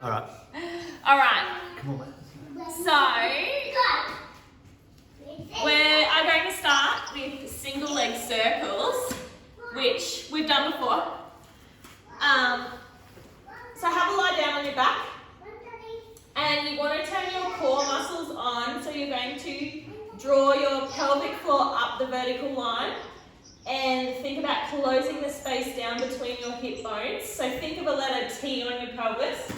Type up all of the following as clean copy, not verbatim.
All right. All right. Come on, So we are going to start with single leg circles, which we've done before. So have a lie down on your back, and you want to turn your core muscles on. So you're going to draw your pelvic floor up the vertical line, and think about closing the space down between your hip bones. So think of a letter T on your pelvis.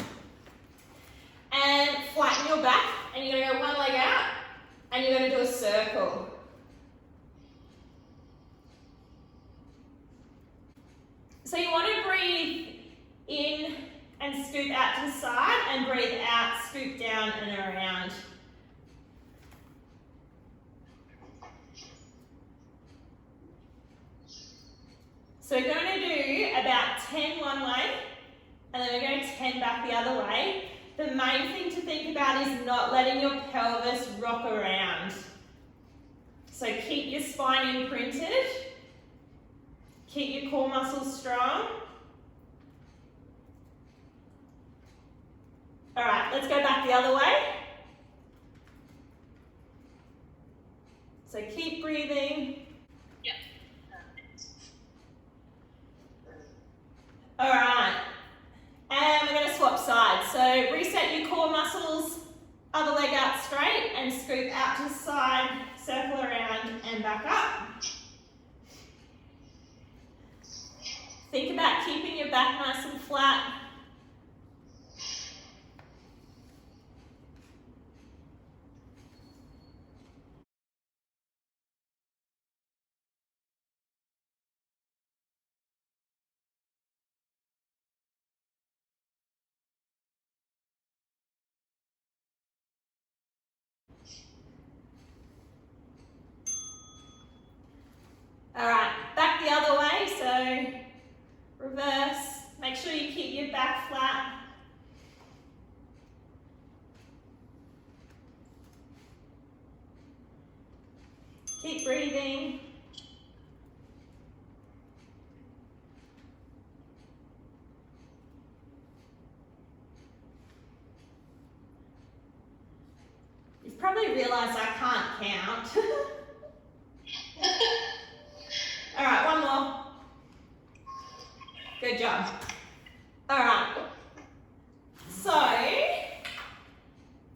And flatten your back, and you're going to go one leg out, and you're going to do a circle. So you want to breathe in and scoop out to the side, and breathe out, scoop down and around. So we're going to do about 10 one way, and then we're going to 10 back the other way. The main thing to think about is not letting your pelvis rock around. So keep your spine imprinted. Keep your core muscles strong. All right, let's go back the other way. So keep breathing. Yep. All right. And we're going to swap sides. So reset your core muscles, other leg out straight, and scoop out to the side, circle around and back up. Think about keeping your back nice and flat. All right, back the other way, so reverse. Make sure you keep your back flat. Keep breathing. You've probably realised I can't count. All right, one more. Good job. All right. So,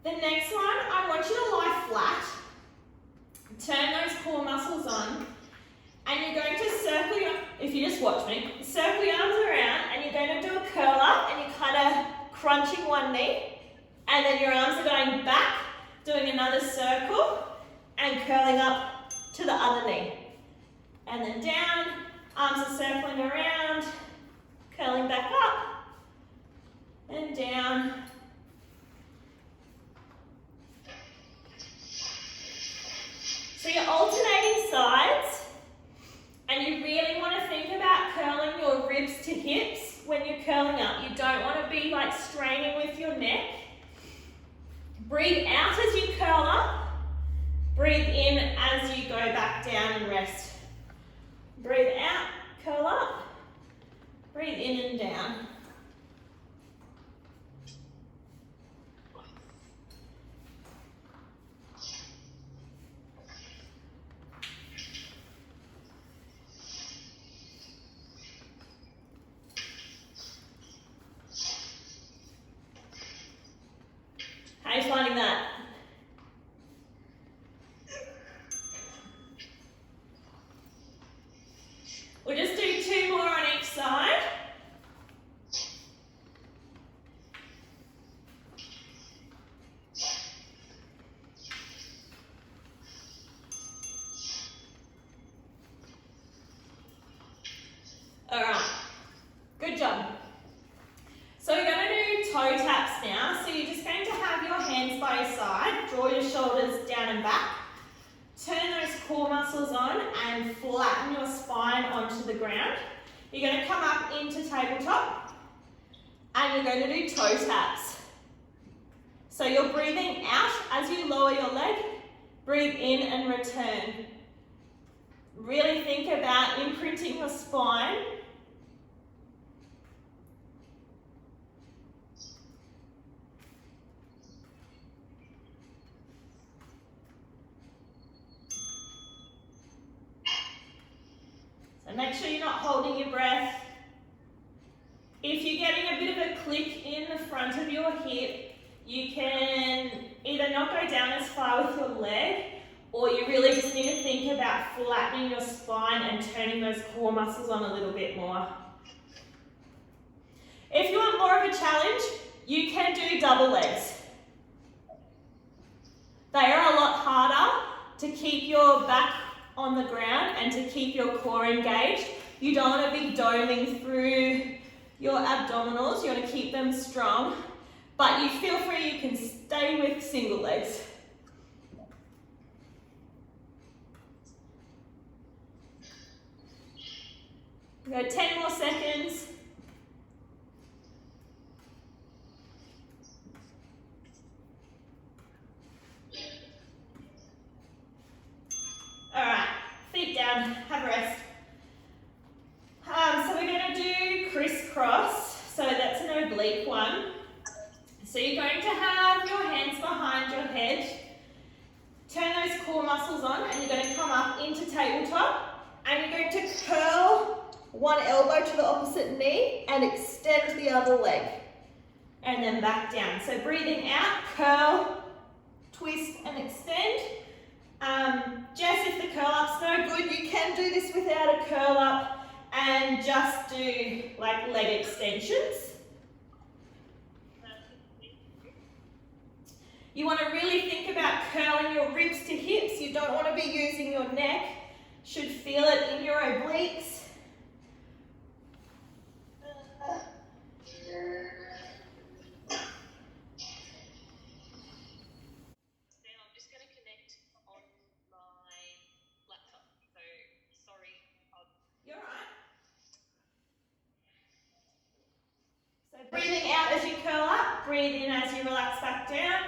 the next one, I want you to lie flat. Turn those core muscles on. And you're going to circle your, if you just watch me, circle your arms around, and you're going to do a curl up, and you're kind of crunching one knee. And then your arms are going back, doing another circle, and curling up to the other knee. And then down, arms are circling around, curling back up, and down. So you're alternating sides, and you really want to think about curling your ribs to hips when you're curling up. You don't want to be like straining with your neck. Breathe out as you curl up, breathe in as you go back down and rest. Breathe out, curl up, breathe in and down. How are you finding that? We'll just do 2 more on each side. All right, good job. So we're going to do toe taps now. So you're just going to have your hands by your side, draw your shoulders down and back. Turn those core muscles on and flatten your spine onto the ground. You're going to come up into tabletop, and you're going to do toe taps. So you're breathing out as you lower your leg, breathe in and return. Really think about imprinting your spine. And make sure you're not holding your breath. If you're getting a bit of a click in the front of your hip, you can either not go down as far with your leg, or you really just need to think about flattening your spine and turning those core muscles on a little bit more. If you want more of a challenge, you can do double legs. They are a lot harder to keep your back on the ground and to keep your core engaged. You don't want to be doming through your abdominals, you want to keep them strong, but you feel free, you can stay with single legs. We go 10 more seconds. Alright, feet down, have a rest. So we're going to do crisscross, so that's an oblique one. So you're going to have your hands behind your head, turn those core muscles on, and you're going to come up into tabletop, and you're going to curl one elbow to the opposite knee and extend the other leg, and then back down. So breathing out, curl, twist and extend. Jess, if the curl up's no good, you can do this without a curl up and just do like leg extensions. You want to really think about curling your ribs to hips. You don't want to be using your neck. Should feel it in your obliques. Breathing out as you curl up, breathe in as you relax back down.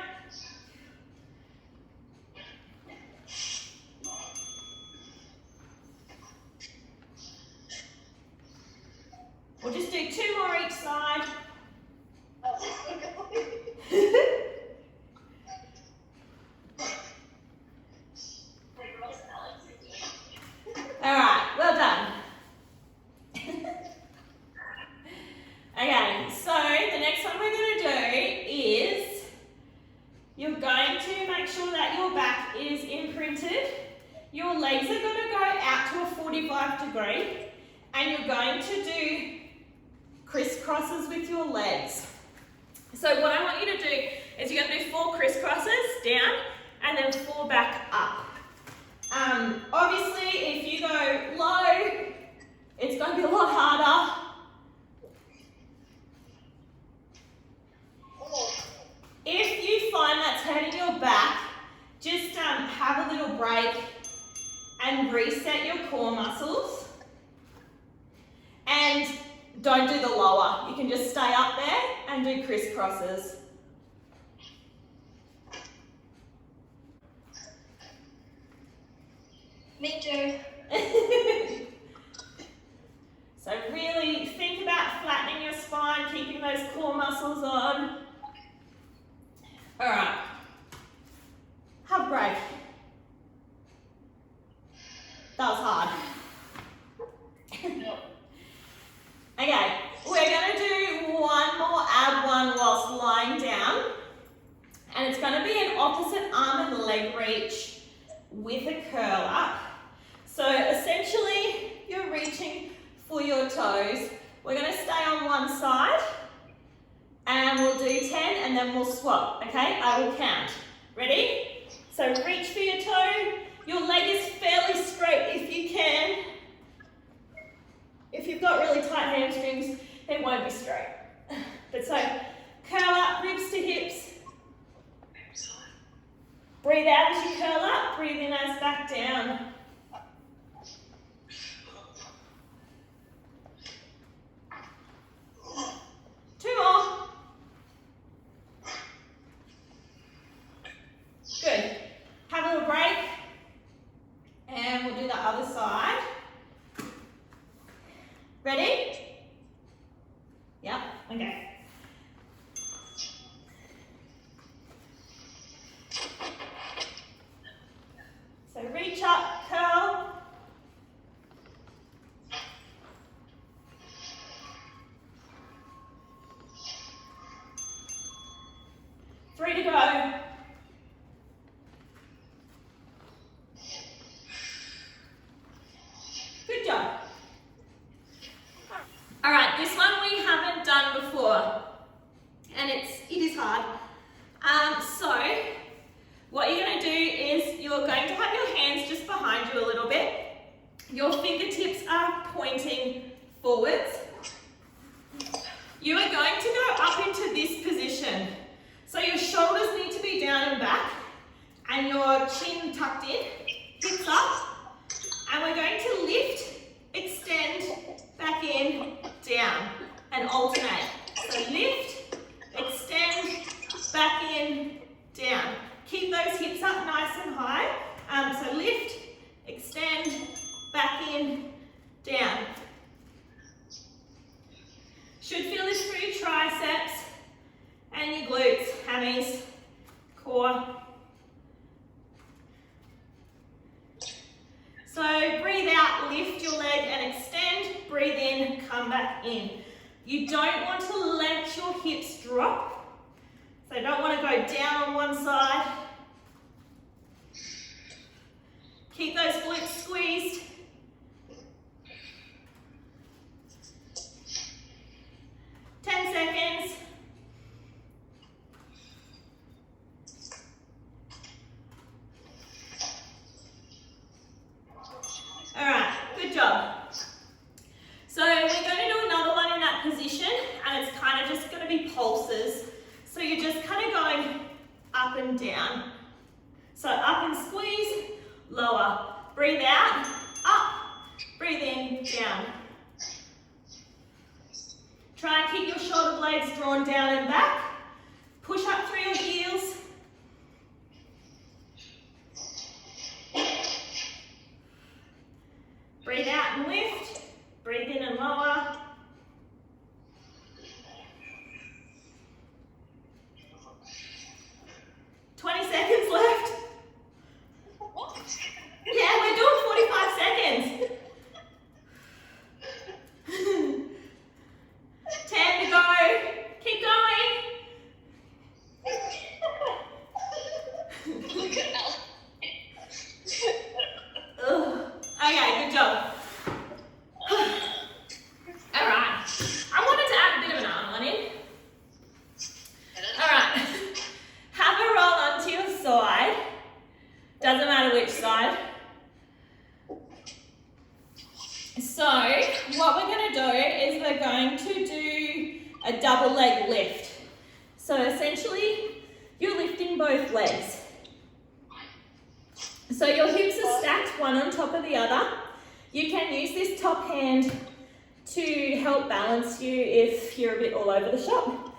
We'll just do 2 more each side. Alright, well done. Okay, so the next one we're going to do is you're going to make sure that your back is imprinted. Your legs are going to go out to a 45 degree, and you're going to do crisscrosses with your legs. So what I want you to do is you're going to do 4 crisscrosses down and then 4 back up. Obviously, if you go low, it's going to be a lot harder. If you find that's hurting your back, just have a little break and reset your core muscles. And don't do the lower. You can just stay up there and do crisscrosses. Me too. So really think about flattening your spine, keeping those core muscles on. Alright. Have a break. That was hard. Okay, we're going to do one more ab one whilst lying down. And it's going to be an opposite arm and leg reach with a curl up. So essentially, you're reaching for your toes. We're going to stay on one side. And we'll do 10 and then we'll swap, okay? I will count. Ready? So reach for your toe. Your leg is fairly straight if you can. If you've got really tight hamstrings, it won't be straight. But so, curl up, ribs to hips. Breathe out as you curl up, breathe in as back down. Two more. Good. Have a little break. And we'll do the other side. Ready? Yep, okay. So reach up, curl 3 to go. Good job. All right, this one we haven't done before, and it is hard. So what you're going to do is you're going to have your hands just behind you a little bit. Your fingertips are pointing forwards. You are going to go up into this position. So your shoulders need to be down and back, and your chin tucked in, hips up, and we're going to lift, extend, back in, down, and alternate. So lift, extend, back in, down. Keep those hips up nice and high. So lift, extend, back in, down. Should feel this through your triceps and your glutes, hammies, core. So breathe out, lift your leg and extend, breathe in, come back in. You don't want to let your hips drop. So you don't want to go down on one side. Keep those glutes squeezed. Seconds. All right, good job. So we're going to do another one in that position, and it's kind of just going to be pulses. So you're just kind of going up and down. So up and squeeze, lower. Breathe out, up, breathe in, down. Try and keep your shoulder blades drawn down and back. Push up through your heels. Breathe out and lift. Breathe in and lower. Seconds left. Yeah, we're doing 45 seconds. 10 to go. Keep going. Okay, good job. All right. I wanted to add a bit of an arm one in. All right. Have a roll onto your side. Doesn't matter which side. So what we're going to do is we're going to do a double leg lift. So essentially you're lifting both legs. So your hips are stacked one on top of the other. You can use this top hand to help balance you if you're a bit all over the shop.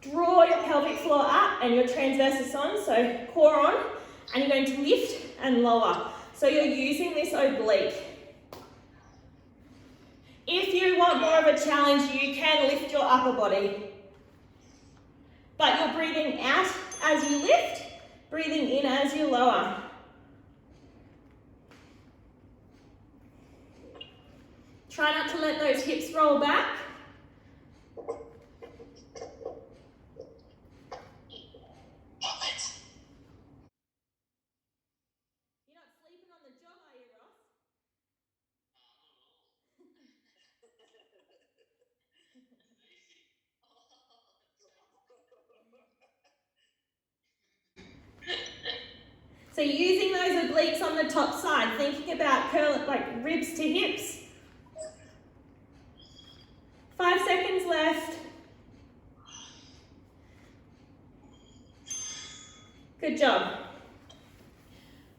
Draw your pelvic floor up and your transversus on, so core on, and you're going to lift and lower. So you're using this oblique. If you want more of a challenge, you can lift your upper body. But you're breathing out as you lift, breathing in as you lower. Try not to let those hips roll back. So using those obliques on the top side, thinking about curl like ribs to hips. 5 seconds left. Good job.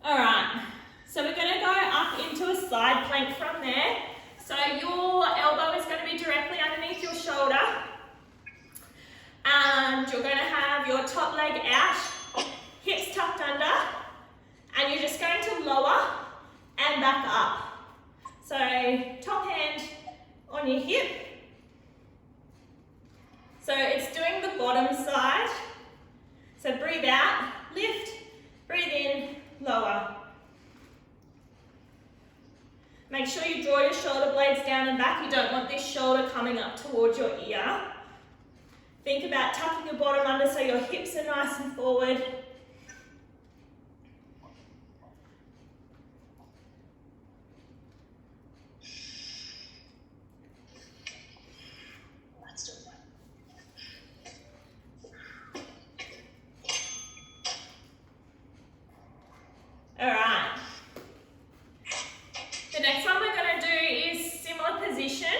All right, so we're going to go up into a side plank from there. So your elbow is going to be directly underneath your shoulder. And you're going to have your top leg out, hips tucked under, and you're just going to lower and back up. So top hand on your hip. So it's doing the bottom side. So breathe out, lift, breathe in, lower. Make sure you draw your shoulder blades down and back. You don't want this shoulder coming up towards your ear. Think about tucking your bottom under so your hips are nice and forward. Alright. The next one we're going to do is similar position,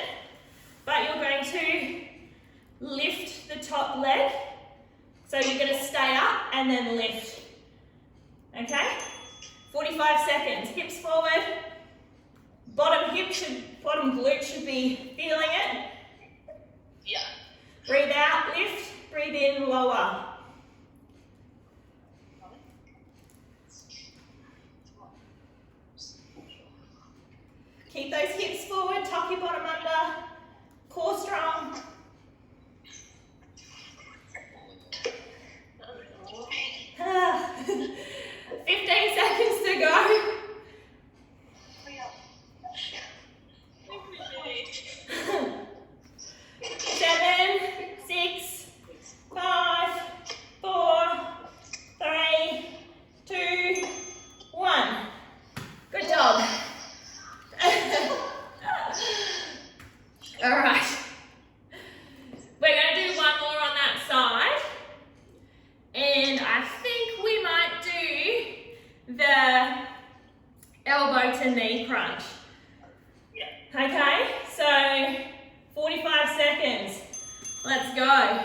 but you're going to lift the top leg. So you're going to stay up and then lift. Okay? 45 seconds. Hips forward. Bottom glute should be feeling it. Yeah. Breathe out, lift. Breathe in, lower. Keep those hips forward, tuck your bottom under, core strong. 15 seconds to go. 7, 6, 5, 4, 3, 2, 1. Good job. All right. We're going to do one more on that side. And I think we might do the elbow to knee crunch. Yeah. Okay, so 45 seconds. Let's go.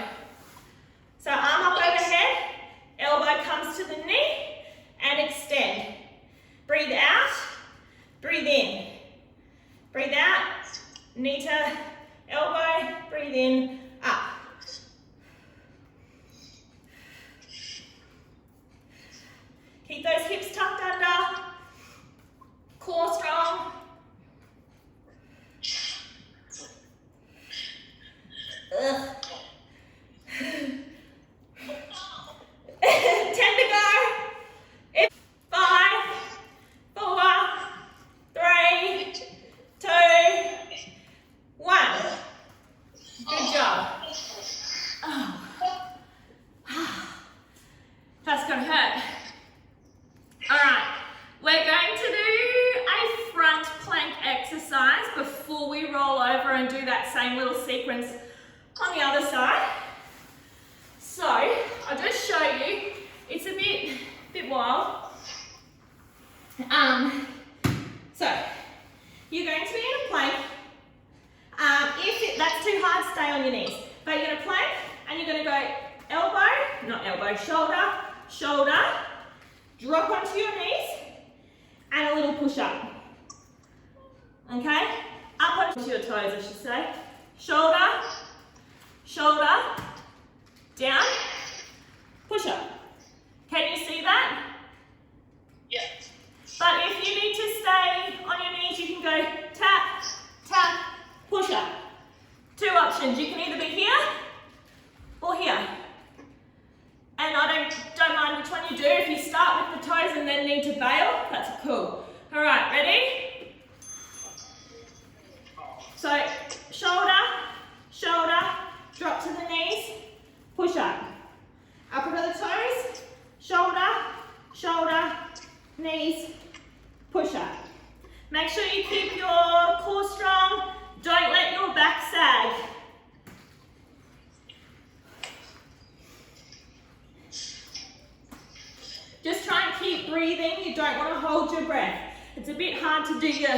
So arm up overhead, elbow comes to the knee, and extend. Breathe out, breathe in. Breathe out, knee to elbow, breathe in, up. Keep those hips tucked under, core strong. Ugh. 10 to go. 5, 4, 3, 2, 1. Good job. Oh. That's gonna hurt. Alright, we're going to do a front plank exercise before we roll over and do that same little sequence on the other side. So, I'll just show you. It's a bit wild. So, you're going to be in a plank. If that's too hard, stay on your knees. But you're going to plank and you're going to go shoulder, shoulder, drop onto your knees, and a little push up. Okay? Up onto your toes, I should say. Shoulder, shoulder, down, push up. Can you see that? Yeah. But if you need to stay on your knees, you can go tap, tap, push up. 2 options. You can either be here or here. And I don't mind which one you do. If you start with the toes and then need to bail, that's cool. All right, ready? So shoulder, shoulder, drop to the knees, push up. Up onto the toes, shoulder, shoulder, knees, push up. Make sure you keep your core strong. Don't let your back sag. Just try and keep breathing. You don't want to hold your breath. It's a bit hard to do your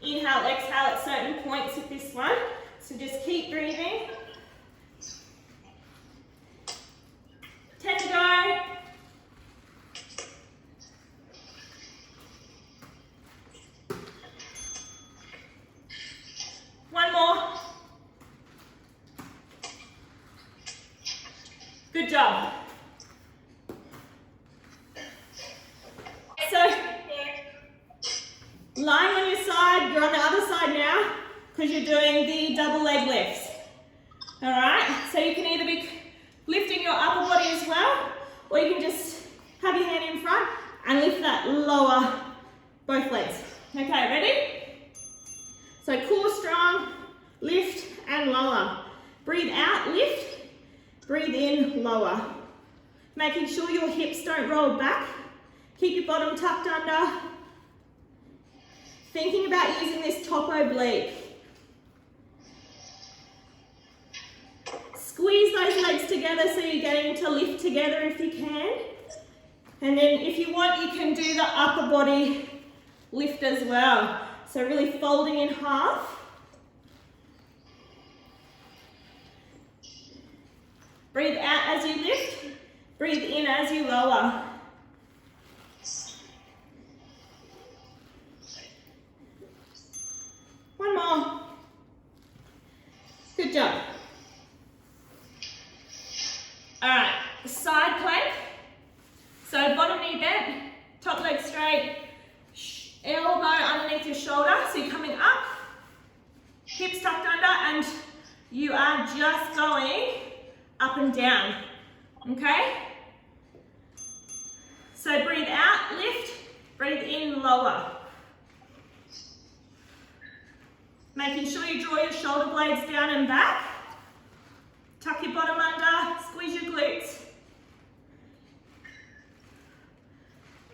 inhale, exhale at certain points with this one. So just keep breathing. 10 to go. One more. Good job. So, lying on your side, you're on the other side now because you're doing the double leg lifts. All right, so you can either be lifting your upper body as well, or you can just have your hand in front and lift that lower, both legs. Okay, ready? So core strong, lift and lower. Breathe out, lift, Breathe in, lower. Making sure your hips don't roll back. Keep your bottom tucked under. Thinking about using this top oblique. Squeeze those legs together so you're getting to lift together if you can. And then if you want, you can do the upper body lift as well. So really folding in half. Breathe out as you lift. Breathe in as you lower. One more. Good job. All right, side plank. So bottom knee bent, top leg straight, elbow underneath your shoulder. So you're coming up, hips tucked under, and you are just going up and down, okay? So breathe out, lift, breathe in, lower. Making sure you draw your shoulder blades down and back. Tuck your bottom under, squeeze your glutes.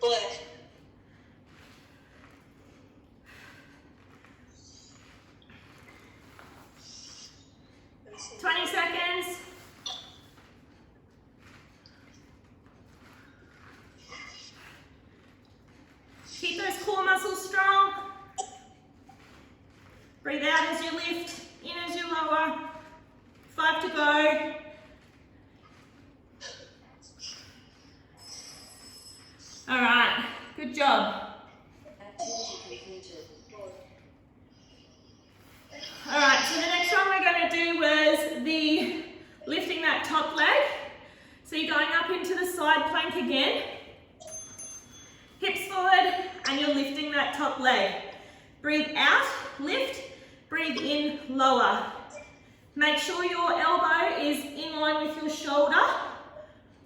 Good. 20 seconds. Keep those core muscles strong. Breathe out as you lift, in as you lower. 5 to go. All right, good job. All right, so the next one we're going to do was the lifting that top leg. So you're going up into the side plank again. Hips forward, and you're lifting that top leg. Breathe out, lift, breathe in, lower. Make sure your elbow is in line with your shoulder,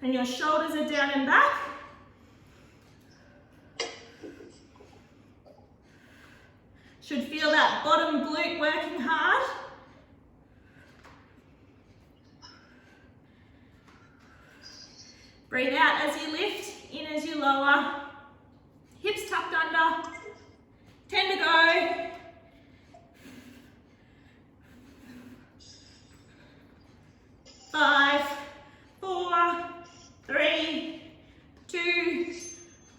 and your shoulders are down and back. Should feel that bottom glute working hard. Breathe out as you lift, in as you lower. Hips tucked under. 10 to go. 5, 4, 3, 2,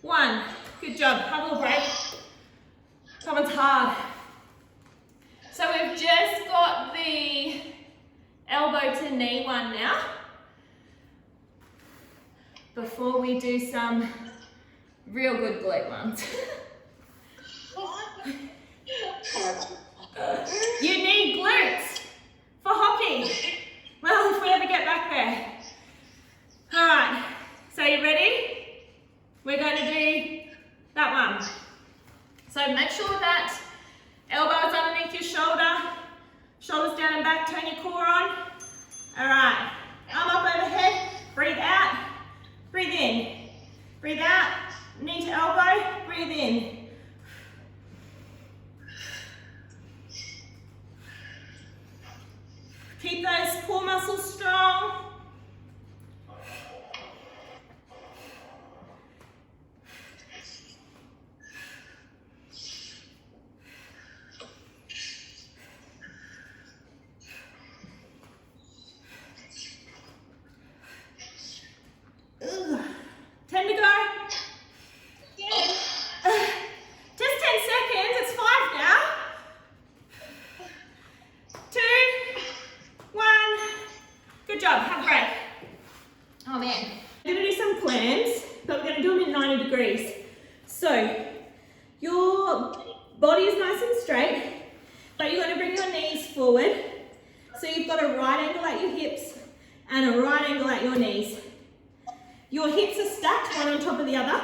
1. Good job. Have a little break. That one's hard. So we've just got the elbow to knee one now. Before we do some real good glute ones. You need glutes for hockey. Well, if we ever get back there. All right, so you ready? We're going to do that one. So make sure that elbows underneath your shoulder, shoulders down and back, turn your core on. All right, arm up overhead, breathe out, breathe in. Breathe out, knee to elbow, breathe in. Keep those core muscles strong. Ugh. 10 to go. Just 10 seconds, it's 5 now. 2, 1. Good job, have a break. Oh man. We're going to do some clams, but we're going to do them in 90 degrees. So, your body is nice and straight, but you're going to bring your knees forward. So you've got a right angle at your hips and a right angle at your knees. Your hips are stacked one on top of the other.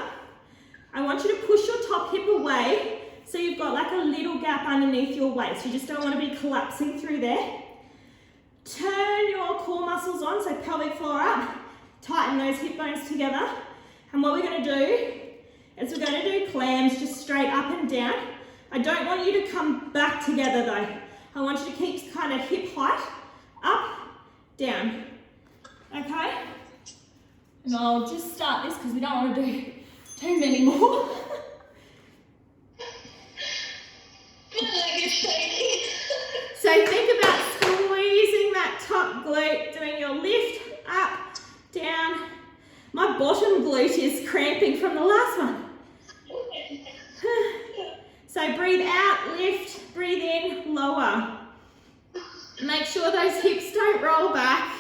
I want you to push your top hip away so you've got like a little gap underneath your waist. You just don't want to be collapsing through there. Turn your core muscles on, so pelvic floor up. Tighten those hip bones together. And what we're going to do is we're going to do clams just straight up and down. I don't want you to come back together though. I want you to keep kind of hip height, up, down. Okay? And I'll just start this because we don't want to do too many more. My leg is shaking. So think about squeezing that top glute, doing your lift, up, down. My bottom glute is cramping from the last one. So breathe out, lift, breathe in, lower. Make sure those hips don't roll back.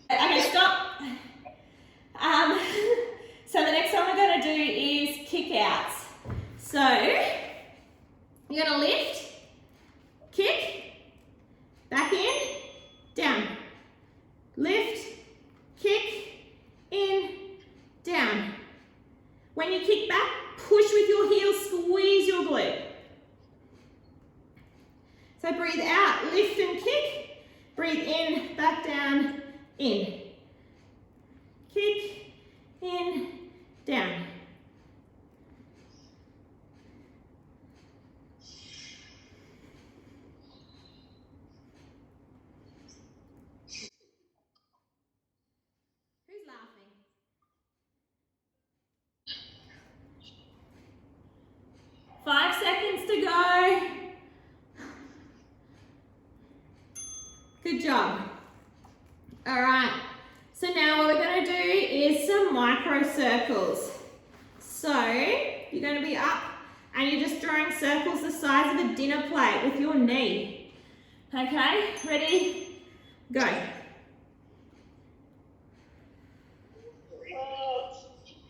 Okay, stop. So the next one we're going to do is kick outs. So you're going to lift, kick, back in, down. Lift, kick, in, down. When you kick back, push with your heels, squeeze your glute. So breathe out, lift and kick. Breathe in, back down, in. Kick, in, down. Who's laughing? Five seconds to go. Good job. All right. So now what we're going to do is some micro circles. So you're going to be up and you're just drawing circles the size of a dinner plate with your knee. Okay, ready? Go.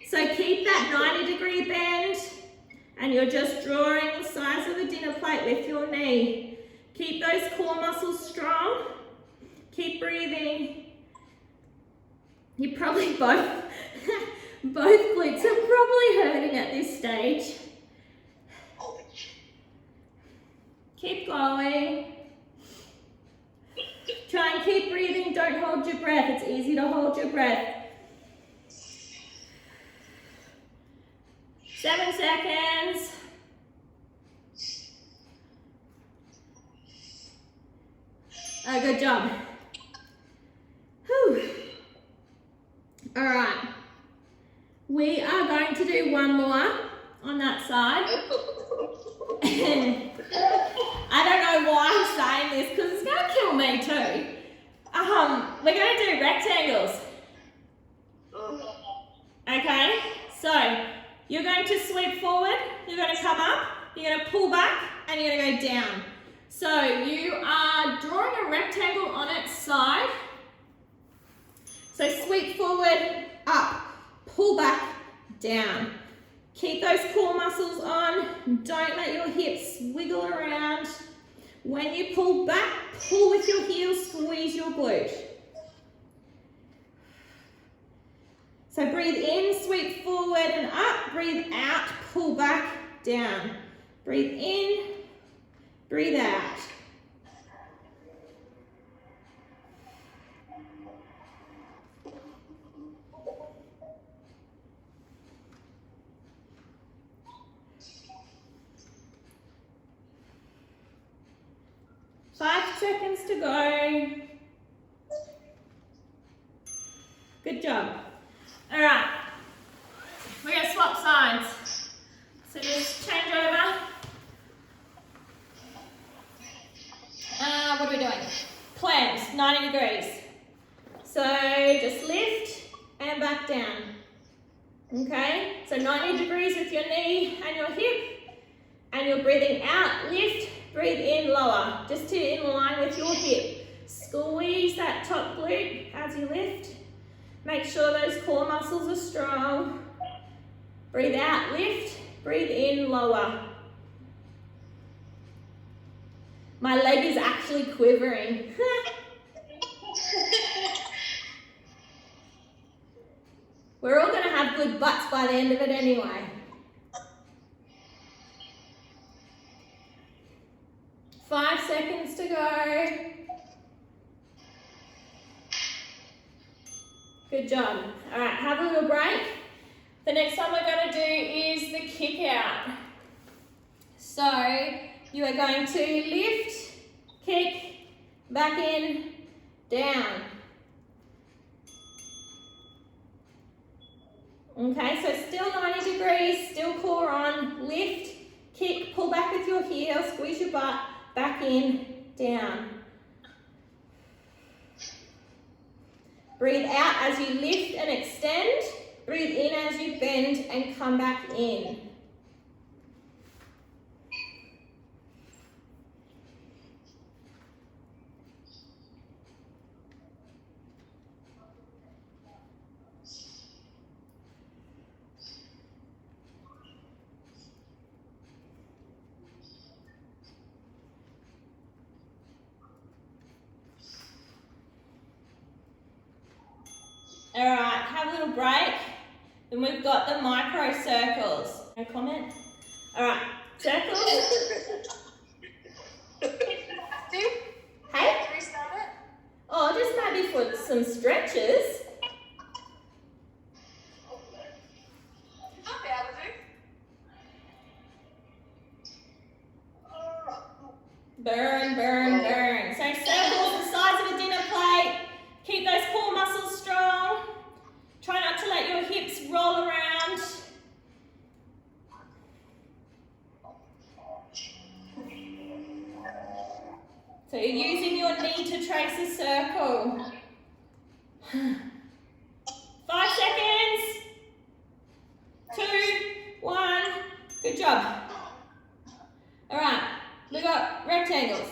So keep that 90-degree bend and you're just drawing the size of a dinner plate with your knee. Keep those core muscles strong. Keep breathing. You probably both glutes are probably hurting at this stage. Keep going. Try and keep breathing, don't hold your breath. It's easy to hold your breath. 7 seconds. Oh, good job. Whew. All right. We are going to do one more on that side. I don't know why I'm saying this because it's going to kill me too. We're going to do rectangles. Okay, so you're going to sweep forward, you're going to come up, you're going to pull back, and you're going to go down. So you are drawing a rectangle on its side. So sweep forward, up, pull back, down. Keep those core muscles on. Don't let your hips wiggle around. When you pull back, pull with your heels, squeeze your glute. So breathe in, sweep forward and up. Breathe out, pull back, down. Breathe in, breathe out. Five seconds to go. Good job. All right, we're going to swap sides. So just change over. What are we doing? Planks, 90 degrees. So just lift and back down. Okay, so 90 degrees with your knee and your hip. And you're breathing out, lift, breathe in, lower. Just to in line with your hip. Squeeze that top glute as you lift. Make sure those core muscles are strong. Breathe out, lift, breathe in, lower. My leg is actually quivering. We're all going to have good butts by the end of it anyway. Five seconds to go. Good job. All right, have a little break. The next one we're going to do is the kick out. So you are going to lift, kick, back in, down. Okay, so still 90 degrees, still core on, lift, kick, pull back with your heel, squeeze your butt, back in, down. Breathe out as you lift and extend. Breathe in as you bend and come back in. All right, have a little break. Then we've got the micro circles. No comment? All right, circles. Hey? Oh, just maybe for some stretches. Burn, burn, burn. So circles the size of a dinner plate. Keep those core muscles strong. Try not to let your hips roll around. So you're using your knee to trace a circle. 5 seconds. 2, 1. Good job. All right, we got rectangles.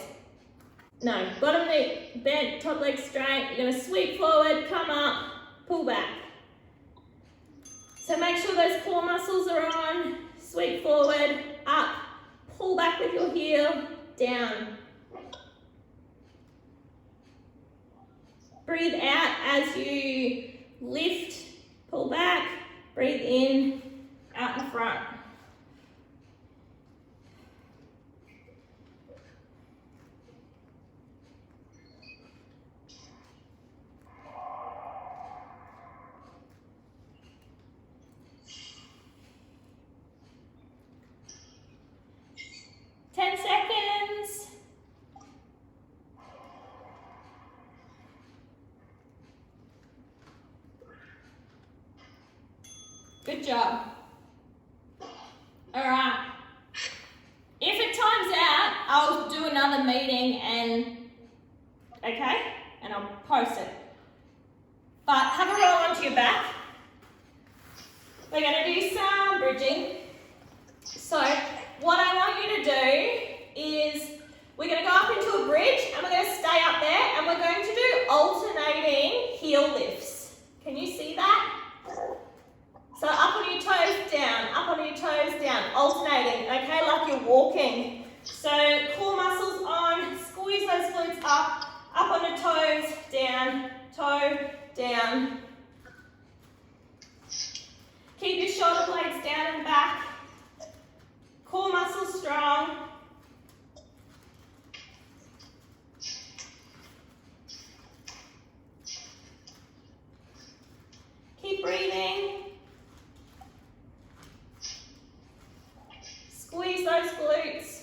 No, bottom knee bent, top leg straight. You're gonna sweep forward, come up, pull back. So make sure those core muscles are on. Sweep forward, up, pull back with your heel, down. Breathe out as you lift, pull back, breathe in, out in front. Good job. All right. If it times out, I'll do another meeting and I'll post it. But have a roll onto your back. We're going to do some bridging. So what I want you to do is we're going to go up into a bridge and we're going to stay up there and we're going to do alternating heel lifts. Can you see that? So up on your toes, down, up on your toes, down, alternating, okay, like you're walking. So core muscles on, squeeze those glutes up on the toes, down, toe, down. Keep your shoulder blades down and back. Core muscles strong. Keep breathing. Squeeze those glutes.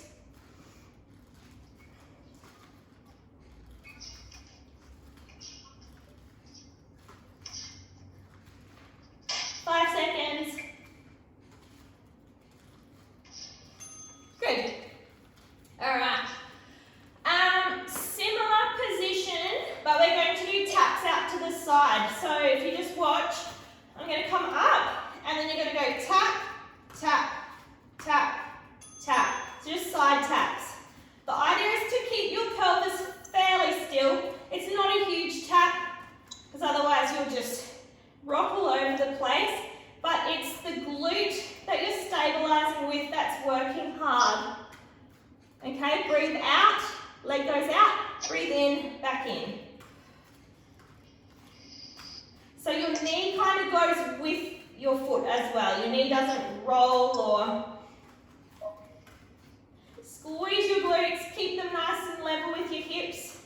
Good. All right. Similar position, but we're going to do taps out to the side. So if you just watch, I'm going to come up, and then you're going to go tap, tap, tap, tap. So just side taps. The idea is to keep your pelvis fairly still. It's not a huge tap, because otherwise you'll just rock all over the place. But it's the glute that you're stabilizing with that's working hard. Okay, breathe out, leg goes out, breathe in, back in. So your knee kind of goes with your foot as well. Your knee doesn't roll or squeeze your glutes, keep them nice and level with your hips.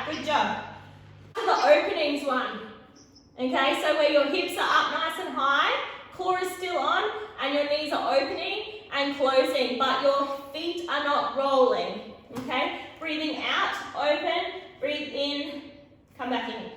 Good job. The openings one. Okay, so where your hips are up nice and high, core is still on, and your knees are opening and closing, but your feet are not rolling. Okay, breathing out, open, breathe in, come back in.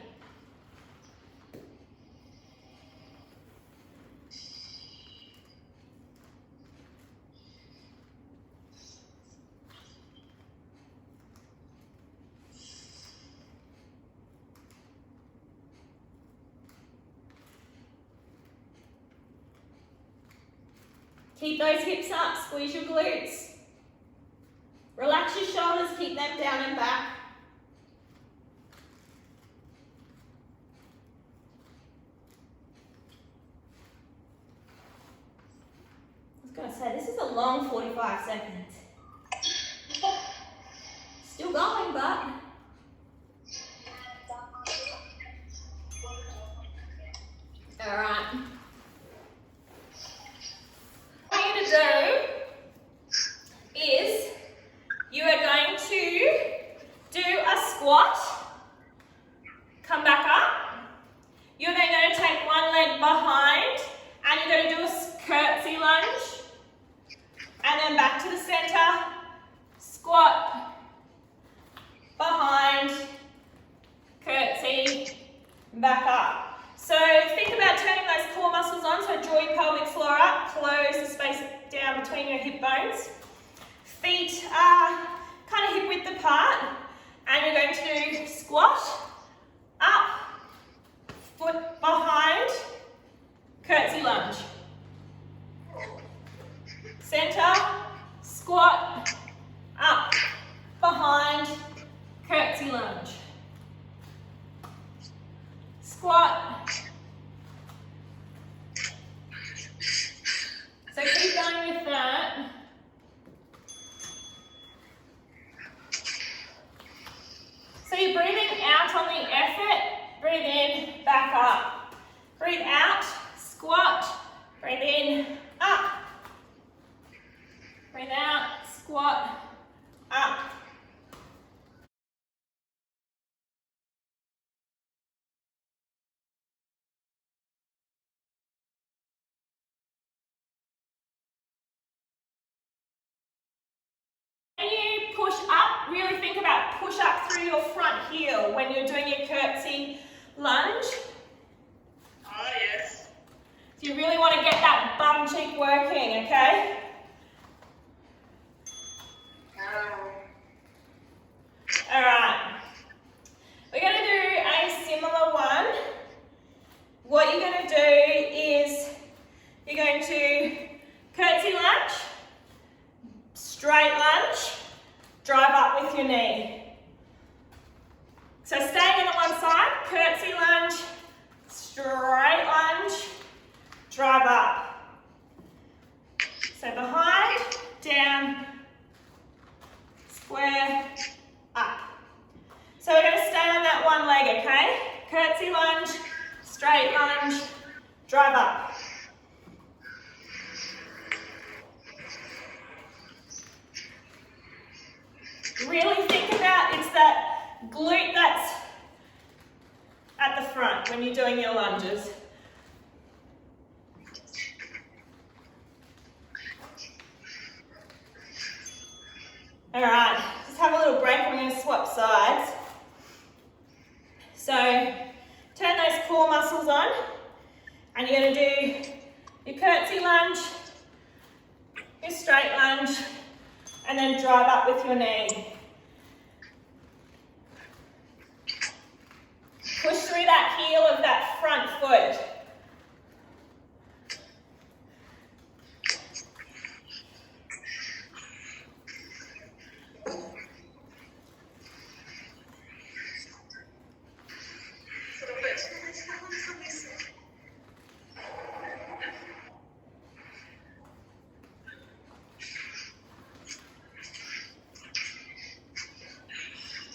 Keep those hips up, squeeze your glutes. Relax your shoulders, keep them down and back. I was going to say, this is a long 45 seconds. Still going, but... All right. What you're going to do is you are going to do a squat, come back up. You're then going to take one leg behind and you're going to do a curtsy lunge and then back to the center, squat, behind, curtsy, back up. So think about turning those core muscles on, so draw your pelvic floor up, close the space down between your hip bones. Feet are kind of hip width apart, and you're going to do squat, up, foot behind, curtsy lunge. Center, squat, up, behind, curtsy lunge. Squat. So keep going with that. So you're breathing out on the effort, breathe in, back up. Breathe out, squat, breathe in, up. Breathe out, squat, up. When you push up, really think about push up through your front heel when you're doing your curtsy lunge. Oh, yes. So you really want to get that bum cheek working, okay? Alright. We're going to do a similar one. What you're going to do is you're going to curtsy lunge, straight lunge, drive up with your knee. So staying on the one side, curtsy lunge, straight lunge, drive up. So behind, down, square, up. So we're going to stay on that one leg, okay? Curtsy lunge, straight lunge, drive up. Really think about it's that glute that's at the front when you're doing your lunges. All right, just have a little break. I'm going to swap sides. So turn those core muscles on and you're going to do your curtsy lunge, your straight lunge, and then drive up with your knee. Push through that heel of that front foot.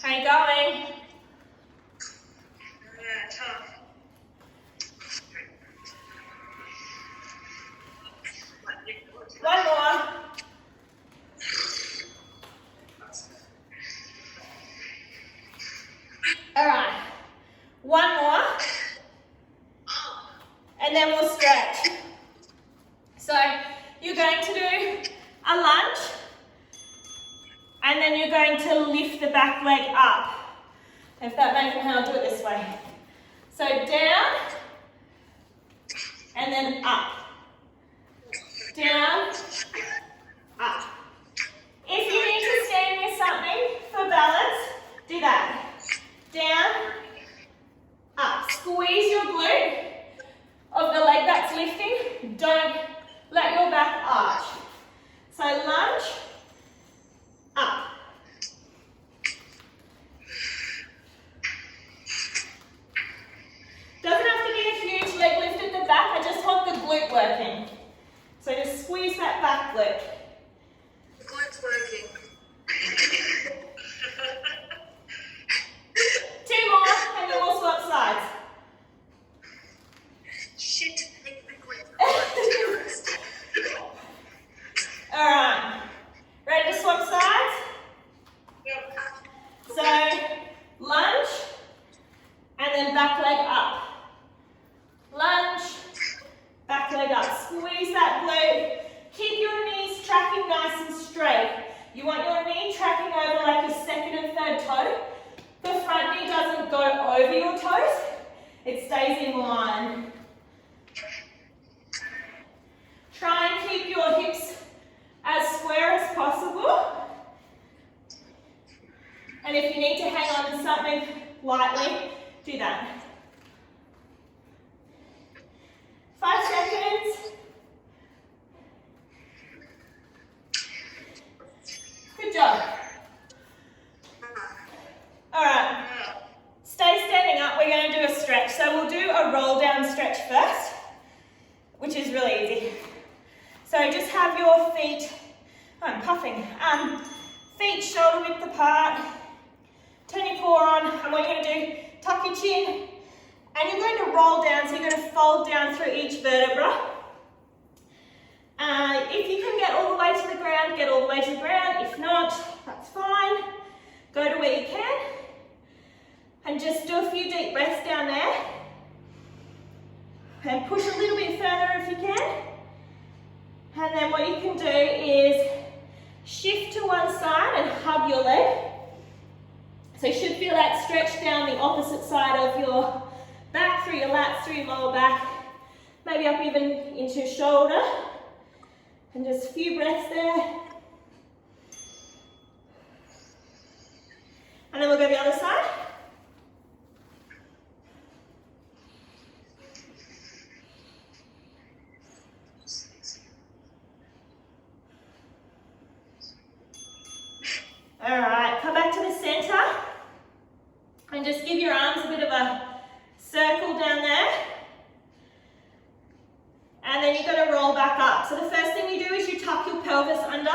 How you going? Tough. One more. One more. And then we'll stretch. So you're going to do a lunge. And then you're going to lift the back leg up. If that makes sense, I'll do it this way. So down, and then up. Down, up. If you need to stand near something for balance, do that. Down, up. Squeeze your glute of the leg that's lifting. Don't let your back arch. So lunge, up. Doesn't have to be a huge leg lift at the back, I just want the glute working. So just squeeze that back glute. The glute's working. Two more, and then we'll swap sides. Shit, make the glute. Alright, ready to swap sides? Yep. So, lunge, and then back leg up. Lunge, back leg up. Squeeze that glute. Keep your knees tracking nice and straight. You want your knee tracking over like your second and third toe. The front knee doesn't go over your toes. It stays in line. Try and keep your hips as square as possible. And if you need to hang on to something lightly, do that. 5 seconds. Good job. Alright. Stay standing up. We're going to do a stretch. So we'll do a roll down stretch first, which is really easy. So just have your feet, I'm puffing, feet shoulder width apart. Turn your core on, and what you're going to do, tuck your chin, and you're going to roll down, so you're going to fold down through each vertebra. If you can get all the way to the ground, get all the way to the ground. If not, that's fine. Go to where you can. And just do a few deep breaths down there. And push a little bit further if you can. And then what you can do is shift to one side and hug your leg. So you should feel that stretch down the opposite side of your back, through your lats, through your lower back, maybe up even into your shoulder. And just a few breaths there. And then we'll go the other side. Alright, come back to the center and just give your arms a bit of a circle down there. And then you're going to roll back up. So the first thing you do is you tuck your pelvis under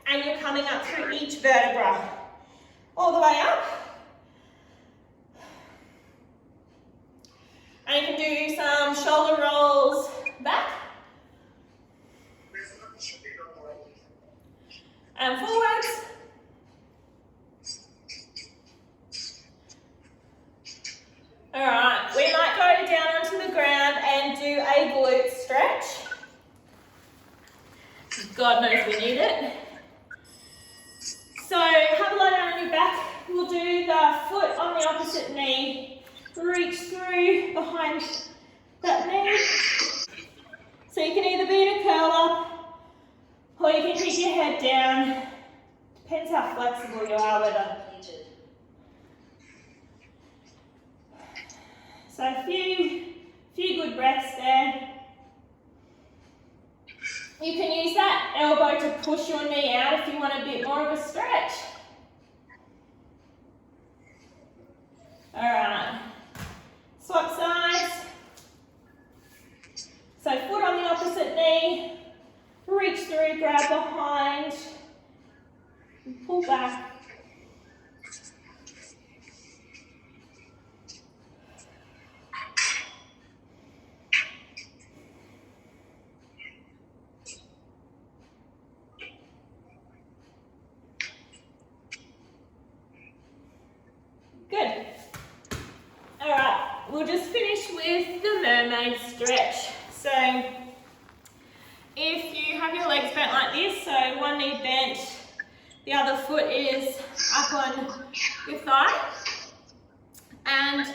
and you're coming up through each vertebra. All the way up. And you can do some shoulder rolls back. And forwards. Alright, we might go down onto the ground and do a glute stretch. God knows we need it. So have a lie down on your back. We'll do the foot on the opposite knee. Reach through behind that knee. So you can either be in a curl up or you can keep your head down. Depends how flexible you are with it. So a few good breaths there. You can use that elbow to push your knee out if you want a bit more of a stretch. Alright. Swap sides. So foot on the opposite knee. Reach through, grab behind. And pull back. Good. All right. we'll just finish with the mermaid stretch. So if you have your legs bent like this, so one knee bent, the other foot is up on your thigh, and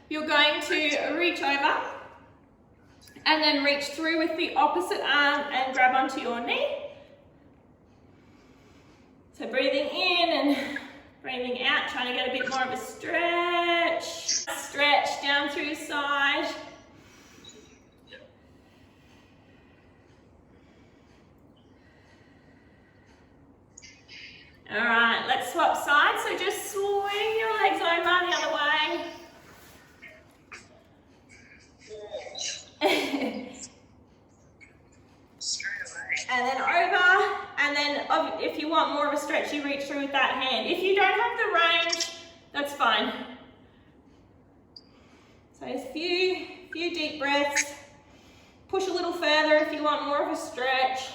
you're going to reach over and then reach through with the opposite arm and grab onto your knee. So breathing in and breathing out, trying to get a bit more of a stretch. Stretch down through your side. All right, let's swap sides. So just swing your legs over the other way. And then over, and then if you want more of a stretch, you reach through with that hand. If you don't have the range, that's fine. So a few deep breaths. Push a little further if you want more of a stretch.